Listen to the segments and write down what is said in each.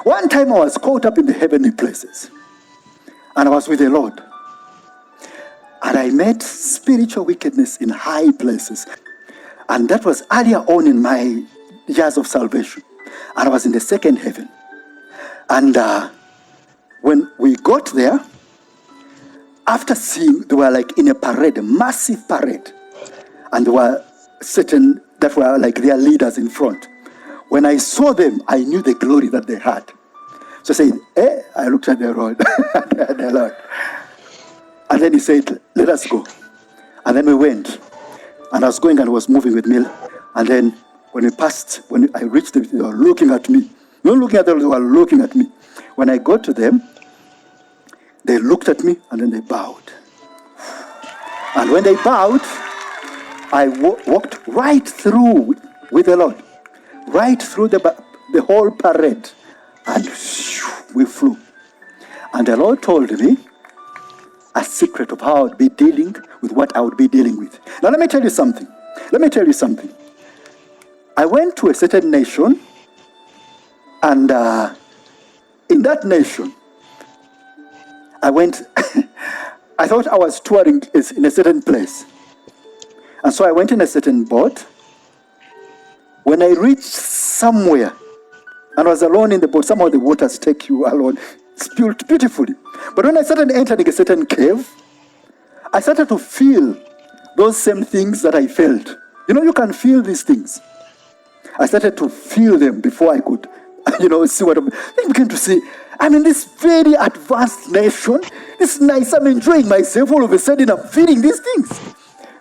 One time I was caught up in the heavenly places, and I was with the Lord. And I met spiritual wickedness in high places. And that was earlier on in my years of salvation. And I was in the second heaven. And when we got there, after seeing, they were like in a parade, a massive parade. And there were certain that were like their leaders in front. When I saw them, I knew the glory that they had. So I said, I looked at the Lord. The Lord. And then he said, let us go. And then we went. And I was going and was moving with Mil. And then when I reached them, they were looking at me. Not looking at them, they were looking at me. When I got to them, they looked at me and then they bowed. And when they bowed, I walked right through with the Lord. Right through the whole parade. And we flew. And the Lord told me a secret of how I would be dealing with what I would be dealing with. Now let me tell you something. I went to a certain nation, and in that nation, I thought I was touring in a certain place. And so I went in a certain boat. When I reached somewhere, and I was alone in the boat, somehow the waters take you alone. It's beautifully. But when I started entering a certain cave, I started to feel those same things that I felt. You can feel these things. I started to feel them before I could, see what I began to see. I'm in this very advanced nation. It's nice. I'm enjoying myself. All of a sudden, I'm feeling these things.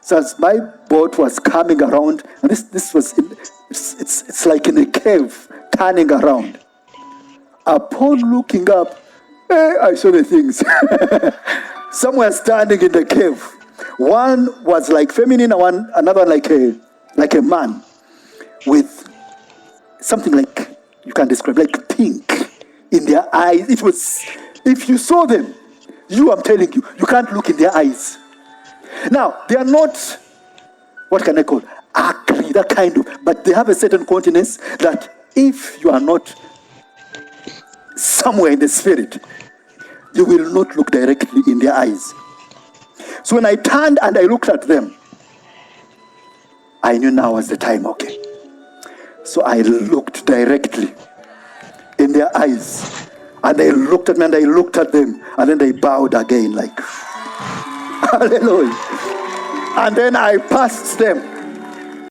So as my boat was coming around, and this was, it's like in a cave, turning around. Upon looking up, I saw the things. Some were standing in the cave. One was like feminine, another like a man, with something like, you can describe, like pink in their eyes. It was, if you saw them, I'm telling you, you can't look in their eyes. Now, they are not, what can I call, ugly, that kind of, but they have a certain continence that if you are not somewhere in the spirit, you will not look directly in their eyes. So when I turned and I looked at them, I knew now was the time, okay. So I looked directly in their eyes, and they looked at me and I looked at them, and then they bowed again like, hallelujah. And then I passed them.